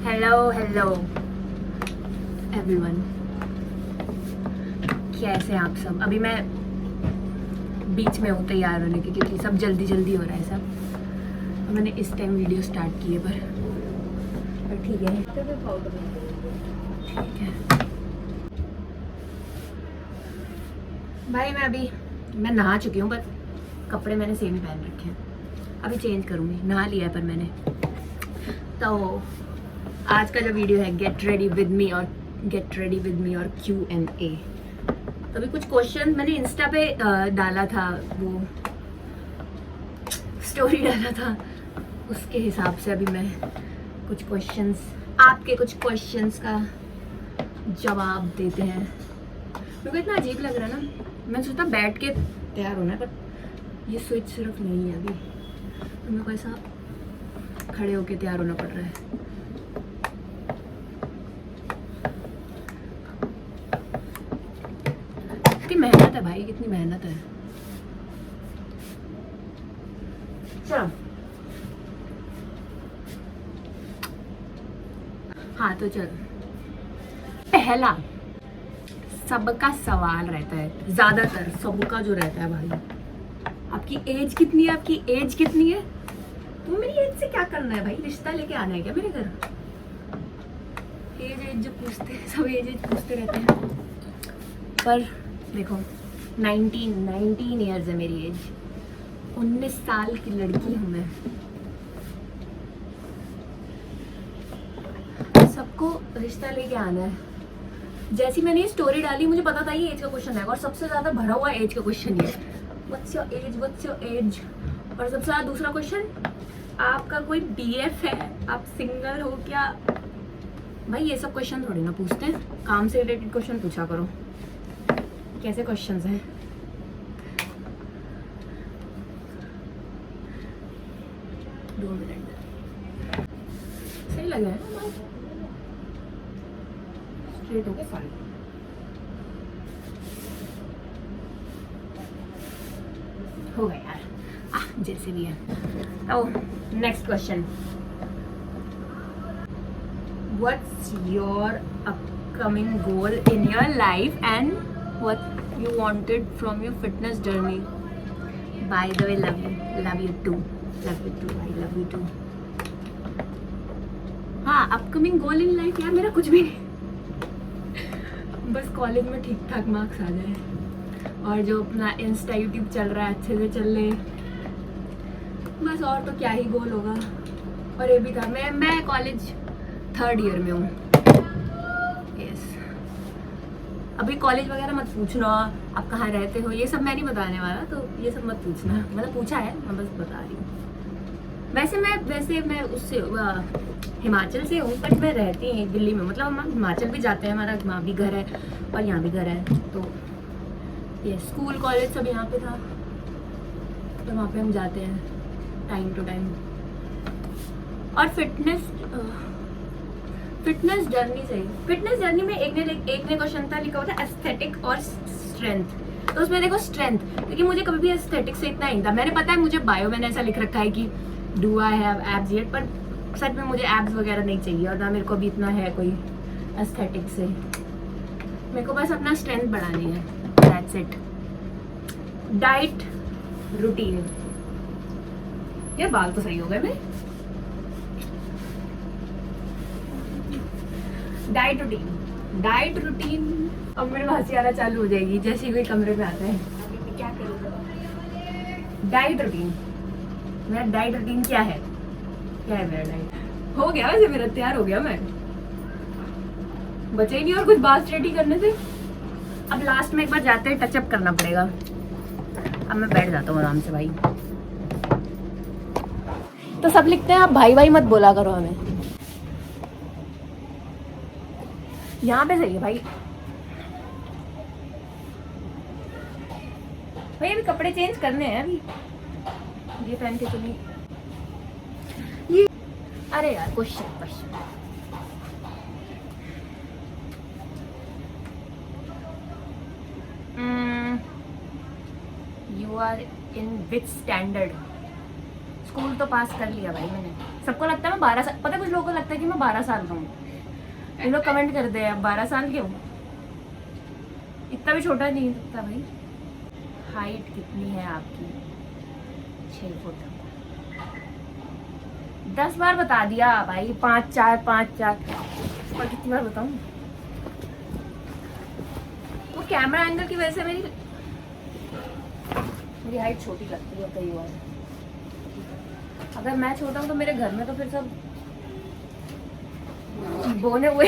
Hello hello everyone, कैसे हैं आप सब। अभी मैं बीच में हूँ तैयार होने की, क्योंकि सब जल्दी जल्दी हो रहा है सब। मैंने इस टाइम वीडियो स्टार्ट की है पर ठीक है ठीक है भाई। मैं नहा चुकी हूँ, पर कपड़े मैंने सेम ही पहन रखे हैं। अभी चेंज करूँगी, नहा लिया है पर मैंने। तो आज का जो वीडियो है गेट रेडी विद मी और Q&A। तो अभी कुछ क्वेश्चन मैंने इंस्टा पे डाला था, वो स्टोरी डाला था, उसके हिसाब से अभी मैं कुछ क्वेश्चंस, आपके कुछ क्वेश्चंस का जवाब देते हैं। मेरे को इतना अजीब लग रहा है ना, मैं सोचता बैठ के तैयार होना है, पर ये स्विच सिर्फ नहीं है अभी, तो मेरे को ऐसा खड़े होके तैयार होना पड़ रहा है। कितनी मेहनत है भाई, कितनी मेहनत है। चलो हाँ, तो चलो पहला सबका सवाल रहता है, ज्यादातर सबका जो रहता है, भाई आपकी एज कितनी है, आपकी एज कितनी है। तो मेरी एज से क्या करना है भाई, रिश्ता लेके आना है क्या मेरे घर। एज जो पूछते हैं सब एज पूछते रहते हैं, पर देखो 19 ईयर्स है मेरी एज, 19 साल की लड़की हूँ मैं। सबको रिश्ता लेके आना है। जैसी मैंने ये स्टोरी डाली, मुझे पता था ये एज का क्वेश्चन है, और सबसे ज्यादा भरा हुआ एज का क्वेश्चन ये, व्हाट्स योर एज। और सबसे ज्यादा दूसरा क्वेश्चन, आपका कोई BF है, आप सिंगल हो क्या। भाई ये सब क्वेश्चन थोड़ी ना पूछते हैं, काम से रिलेटेड क्वेश्चन पूछा करो। कैसे क्वेश्चंस हैं। दो मिनट सही लगा है ना, स्ट्रेट होके फाइल हो गया यार, जैसे भी है। तो next question, what's your upcoming goal in your life and what you wanted from your fitness journey. By the way love you too I love you too. हाँ, अपकमिंग गोल इन लाइफ यार मेरा कुछ भी नहीं, बस college में ठीक ठाक मार्क्स आ जाए, और जो अपना इंस्टा यूट्यूब चल रहा है अच्छे से चल ले, बस। और तो क्या ही गोल होगा। और ये भी था, मैं कॉलेज 3rd ईयर में हूँ। यस, अभी कॉलेज वगैरह मत पूछना, आप कहाँ रहते हो, ये सब मैं नहीं बताने वाला, तो ये सब मत पूछना। मतलब पूछा है, मैं बस बता रही हूँ। वैसे मैं उससे हिमाचल से हूँ, पर मैं रहती हूँ दिल्ली में। मतलब हम हिमाचल भी जाते हैं, हमारा वहाँ भी घर है और यहाँ भी घर है। तो ये स्कूल कॉलेज सब यहाँ पे था, तो वहाँ पे हम जाते हैं टाइम टू टाइम। और फिटनेस जर्नी से, फिटनेस जर्नी में एक ने क्वेश्चन था, लिखा हुआ था एस्थेटिक और स्ट्रेंथ। तो उसमें देखो स्ट्रेंथ, क्योंकि मुझे कभी भी एस्थेटिक से इतना नहीं था। मैंने पता है, मुझे बायो मैंने ऐसा लिख रखा है कि do I have abs yet, पर सच में मुझे एब्स वगैरह नहीं चाहिए, और ना मेरे को भी इतना है कोई एस्थेटिक से। मेरे को बस अपना स्ट्रेंथ बढ़ानी है, दैट्स इट। डाइट रूटीन, ये बाल तो सही हो गए मेरे। डाइट रूटीन अब मेरे हंसी आना चालू हो जाएगी जैसे ही कोई कमरे में आता है। क्या करूँ, डाइट रूटीन, मेरा डाइट रूटीन क्या है मेरा डाइट हो गया, वैसे मेरा तैयार हो गया, मैं बचे ही नहीं और कुछ बात रेडी करने से। अब लास्ट में एक बार जाते हैं टचअप करना पड़ेगा। अब मैं बैठ जाता हूँ आराम से भाई। तो सब लिखते हैं, आप भाई मत बोला करो हमें। यहाँ पे सही है भाई। अभी कपड़े चेंज करने हैं, अभी ये पहन के चलिए। ये अरे यार question, you are in which standard. School तो पास कर लिया भाई मैंने, सबको लगता है मैं 12 साल, पता है कुछ लोगों को लगता है कि मैं 12 साल का हूँ। ये लोग कमेंट करते हैं 12 साल के हो, इतना भी छोटा नहीं दिखता भाई। हाइट कितनी है आपकी? 6 फुट। 10 बार बता दिया भाई, 5'4", 5'4", और कितनी बार बताऊं? वो कैमरा एंगल की वजह से मेरी हाइट छोटी लगती है कई बार। अगर मैं छोटा हूँ तो मेरे घर में तो फिर सब बोने हुए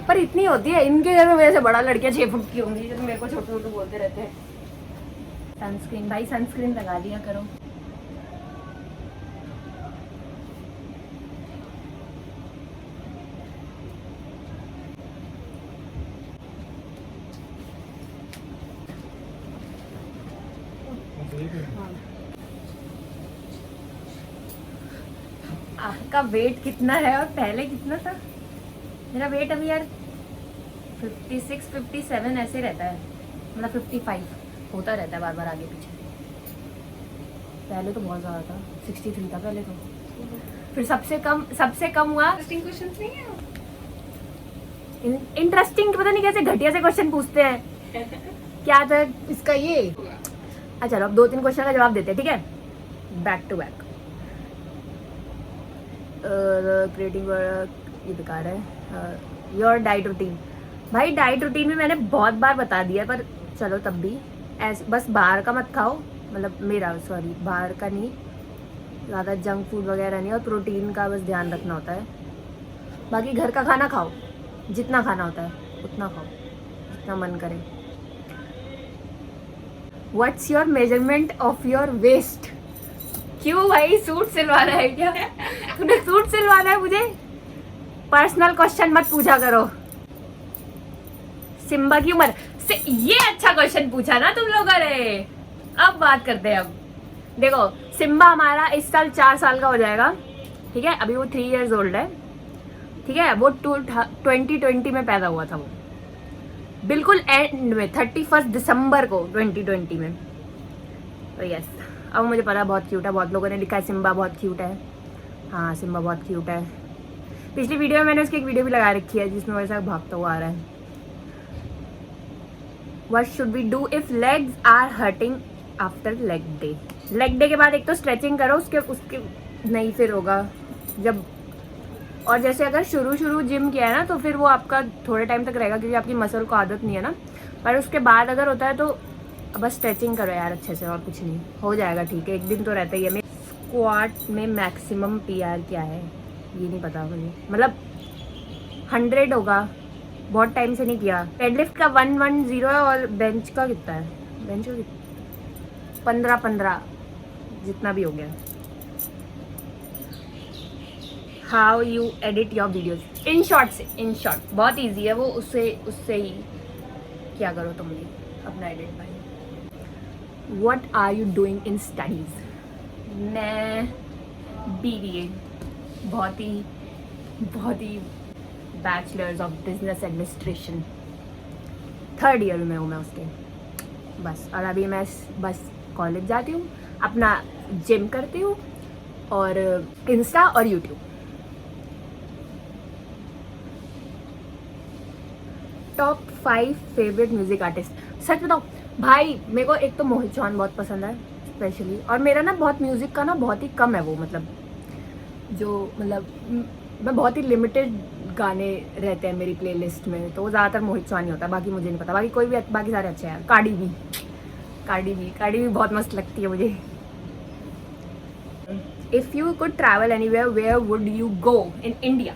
पर इतनी होती है इनके घर में, मेरे से बड़ा लड़कियां 6 फुट की होंगी जो मेरे को छोटू छोटू बोलते रहते हैं। सनस्क्रीन भाई, सनस्क्रीन लगा दिया करो। आपका वेट कितना है और पहले कितना था? मेरा वेट अभी यार 56, 57 ऐसे रहता है, मतलब 55 होता रहता है बार बार आगे पीछे। पहले तो बहुत ज़्यादा था, 63 था पहले तो, फिर सबसे कम हुआ। इंटरेस्टिंग क्वेश्चंस नहीं है? इंटरेस्टिंग पता नहीं कैसे घटिया से क्वेश्चन पूछते हैं। क्या था इसका ये? अच्छा चलो अब 2-3 क्वेश्चन का जवाब देते हैं, ठीक है, बैक टू बैक। क्रिएटिव ये बेकार है। योर डाइट रूटीन, भाई डाइट रूटीन में मैंने बहुत बार बता दिया, पर चलो तब भी ऐसे बस बाहर का मत खाओ, मतलब मेरा सॉरी बाहर का नहीं, ज़्यादा जंक फूड वगैरह नहीं, और प्रोटीन का बस ध्यान रखना होता है। बाकी घर का खाना खाओ, जितना खाना होता है उतना खाओ, जितना मन करे। What's your measurement of your waist? क्यों भाई, सूट सिलवाना है क्या? तूने सूट सिलवाना है मुझे? पर्सनल क्वेश्चन मत पूछा करो। सिम्बा की उम्र से, ये अच्छा क्वेश्चन पूछा ना तुम लोगों ने। अब बात करते हैं। अब देखो सिम्बा हमारा इस साल 4 साल का हो जाएगा, ठीक है, अभी वो 3 years ओल्ड है, ठीक है। वो 2020 में पैदा हुआ था, वो बिल्कुल एंड में 31 दिसंबर को 2020 में। तो यस, अब मुझे पता बहुत क्यूट है, बहुत लोगों ने लिखा है सिम्बा बहुत क्यूट है। हाँ सिम्बा बहुत क्यूट है। पिछली वीडियो में मैंने उसकी एक वीडियो भी लगा रखी है जिसमें वैसा भागता हुआ आ रहा है। What should we do if legs are hurting after leg day? Leg day के बाद एक तो स्ट्रेचिंग करो, उसके नहीं फिर होगा जब, और जैसे अगर शुरू जिम किया है ना तो फिर वो आपका थोड़े टाइम तक रहेगा क्योंकि आपकी मसल को आदत नहीं है ना, पर उसके बाद अगर होता है तो बस स्ट्रेचिंग करो यार अच्छे से, और कुछ नहीं, हो जाएगा ठीक है, एक दिन तो रहता ही है। स्क्वाट में मैक्सिमम PR क्या है ये नहीं पता मुझे, मतलब 100 होगा, बहुत टाइम से नहीं किया। डेडलिफ्ट का 110 है, और बेंच का कितना है? बेंच का 15 जितना भी हो गया। How you edit your videos? In short बहुत ईजी है वो, उससे ही क्या करो तुम भी अपना एडिट भाई। What are you doing in studies? मैं BBA, बहुत ही bachelors of business administration 3rd year में हूँ मैं उसके, बस। और अभी मैं बस कॉलेज जाती हूँ, अपना जिम करती हूँ, और इंस्टा और YouTube. Top 5 favourite music artist? सच बताओ भाई, मेरे को एक तो मोहित चौहान बहुत पसंद है स्पेशली, और मेरा ना बहुत म्यूजिक का ना बहुत ही कम है वो, मतलब मैं बहुत ही लिमिटेड गाने रहते हैं मेरी प्लेलिस्ट में, तो वो ज़्यादातर मोहित चौहान ही होता है, बाकी मुझे नहीं पता, बाकी कोई भी, बाकी सारे अच्छे हैं। कार्डी भी बहुत मस्त लगती है मुझे। If you could travel anywhere where would you go in India?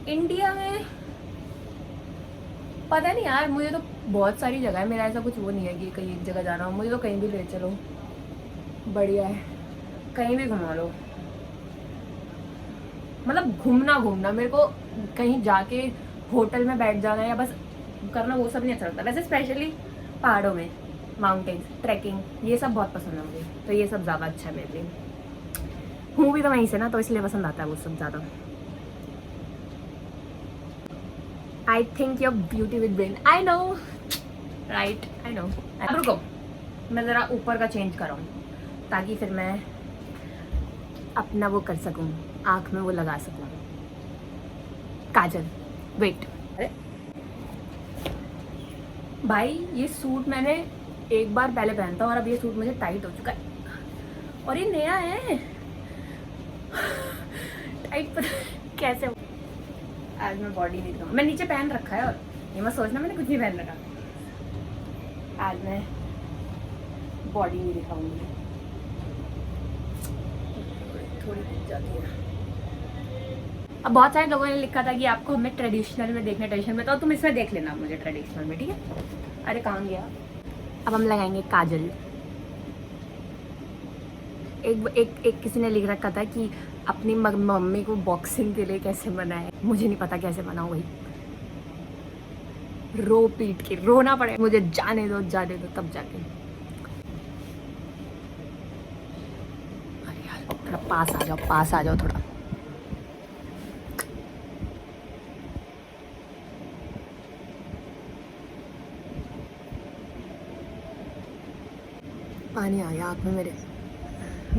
India में पता नहीं यार, मुझे तो बहुत सारी जगह है, मेरा ऐसा कुछ वो नहीं है कि कहीं एक जगह जाना हो, मुझे तो कहीं भी ले चलो बढ़िया है, कहीं भी घुमा लो, मतलब घूमना मेरे को कहीं जाके होटल में बैठ जाना या बस करना वो सब नहीं अच्छा लगता। वैसे स्पेशली पहाड़ों में माउंटेन्स, ट्रैकिंग, ये सब बहुत पसंद है मुझे, तो ये सब ज़्यादा अच्छा है मेरे लिए। हूँ भी तो वहीं से ना, तो इसलिए पसंद आता है वो सब ज़्यादा। I think your beauty with brain, I know right, I know. अब रुको, मैं ज़रा ऊपर का चेंज कर रहा हूँ, ताकि फिर मैं अपना वो कर सकूं, आँख में वो लगा सकूं काजल। वेट, अरे भाई ये सूट मैंने एक बार पहले पहना था और अब ये सूट मुझे टाइट हो चुका है और ये नया है। टाइट पर कैसे हो? आज मैं बॉडी नहीं दिखाऊंगी, मैं नीचे पहन रखा है और ये मत सोचना मैंने कुछ नहीं पहन रखा। आज मैं बॉडी नहीं दिखाऊंगी, थोड़ी दिख जाती है। अब बहुत सारे लोगों ने लिखा था कि आपको हमें ट्रेडिशनल में देखना, ट्रेडिशनल में, तो तुम इसमें देख लेना मुझे ट्रेडिशनल में, ठीक है? अरे कहाँ गया? अब हम लगाएंगे काजल। एक किसी ने लिख रखा था कि अपनी मम्मी को बॉक्सिंग के लिए कैसे बनाए। मुझे नहीं पता कैसे बनाऊँ भाई, रो पीट के रोना पड़े मुझे, जाने दो तब जाके। अरे यार थोड़ा पास आ जाओ थोड़ा। पानी आ गया आँख में मेरे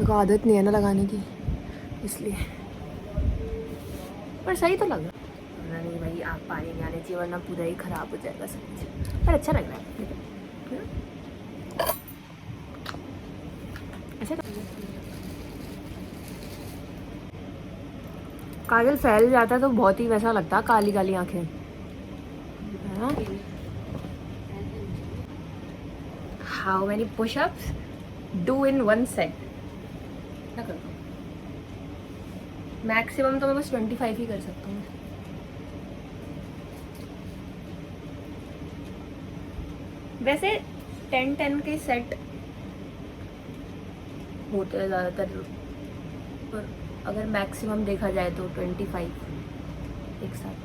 को आदत नहीं है ना लगाने की, इसलिए। पर सही तो लग रहा है। नहीं भाई, आँख पानी नहीं आने चाहिए वरना पूरा ही ख़राब हो जाएगा सब कुछ। पर अच्छा लग रहा है। अच्छा काजल फैल जाता है तो बहुत ही वैसा लगता है, काली काली आँखें। How many pushups do in 1 set? क्या करता हूँ मैक्सिमम तो मैं बस 25 ही कर सकता हूँ। वैसे 10-10 के सेट होते हैं ज़्यादातर, पर अगर मैक्सिमम देखा जाए तो 25 एक साथ।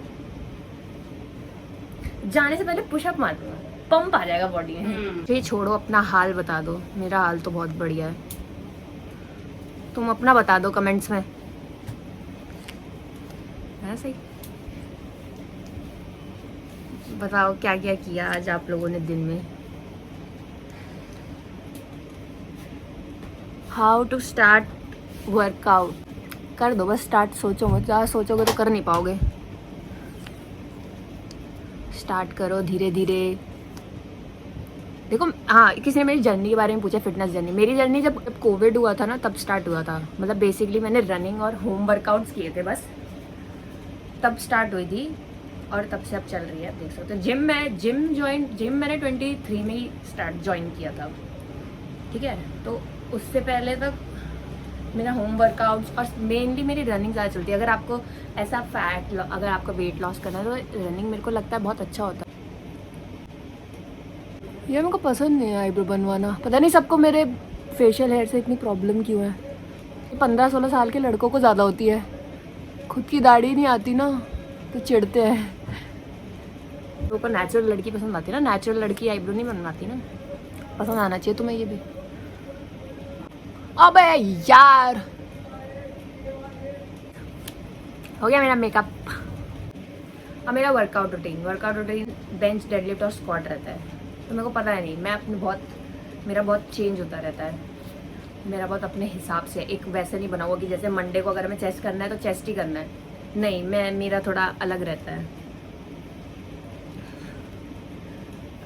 जाने से पहले पुशअप मार दूंगा, पंप आ जाएगा बॉडी में। ये छोड़ो, अपना हाल बता दो। मेरा हाल तो बहुत बढ़िया है, तुम अपना बता दो कमेंट्स में, है सही? बताओ क्या क्या किया आज आप लोगों ने दिन में। How to start workout? कर दो बस स्टार्ट, सोचो मत, ज़्यादा सोचोगे तो कर नहीं पाओगे। स्टार्ट करो धीरे धीरे। देखो हाँ, किसी ने मेरी जर्नी के बारे में पूछा, फिटनेस जर्नी। मेरी जर्नी जब कोविड हुआ था ना तब स्टार्ट हुआ था। मतलब बेसिकली मैंने रनिंग और होम वर्कआउट्स किए थे बस, तब स्टार्ट हुई थी और तब से अब चल रही है। देख सकते हो जिम मैंने 23 में ही ज्वाइन किया था, ठीक है? तो उससे पहले तक मेरा होम वर्कआउट्स और मेनली मेरी रनिंग ज़्यादा चलती है। अगर आपको ऐसा अगर आपको वेट लॉस करना है तो रनिंग मेरे को लगता है बहुत अच्छा होता है। ये मेरे को पसंद नहीं है आईब्रो बनवाना, पता नहीं सबको मेरे फेशियल हेयर से इतनी प्रॉब्लम क्यों है। 15-16 साल के लड़कों को ज़्यादा होती है, खुद की दाढ़ी नहीं आती ना तो चिढ़ते हैं। लोगों को नेचुरल लड़की पसंद आती है ना, नेचुरल लड़की आईब्रो नहीं बनवाती ना। पसंद आना चाहिए तुम्हें ये भी। अबे यार, हो गया मेरा मेकअप। अब मेरा वर्कआउट रूटीन बेंच, डेडलिफ्ट और स्क्वाट रहता है। तो मेरे को पता है नहीं, मैं मेरा बहुत चेंज होता रहता है। मेरा बहुत अपने हिसाब से, एक वैसे नहीं बना हुआ कि जैसे मंडे को अगर मैं चेस्ट करना है तो चेस्ट ही करना है। नहीं, मेरा थोड़ा अलग रहता है।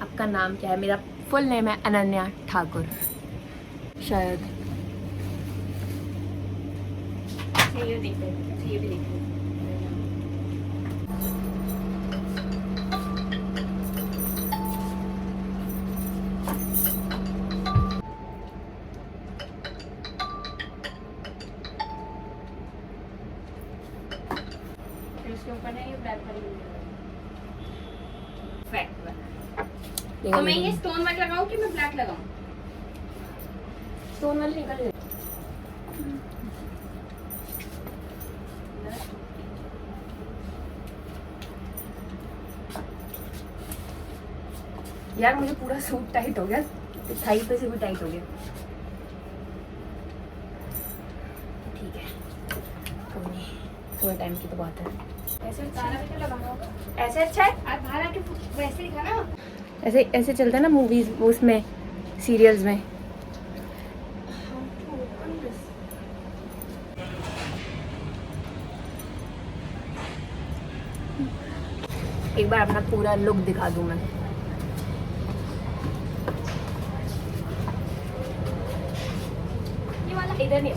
आपका नाम क्या है? मेरा फुल नेम है अनन्या ठाकुर शायद। ये भी देखो। इसके ऊपर ना ये ब्लैक वाली तो मैं ये स्टोन वाली लगाऊं कि मैं ब्लैक लगाऊं? स्टोन वाली निकल गई। यार मुझे पूरा सूट टाइट हो गया, थाई पे से भी टाइट हो गया। ठीक है, कोई नहीं, थोड़ा टाइम की तो बात है। ऐसे सारा भी तो लगाना होगा, ऐसे अच्छा है। आप बाहर आके वैसे ही खाना, ऐसे चलता है ना मूवीज, उसमें सीरियल्स में। एक बार अपना पूरा लुक दिखा दूँ मैं। ये वाला इधर नहीं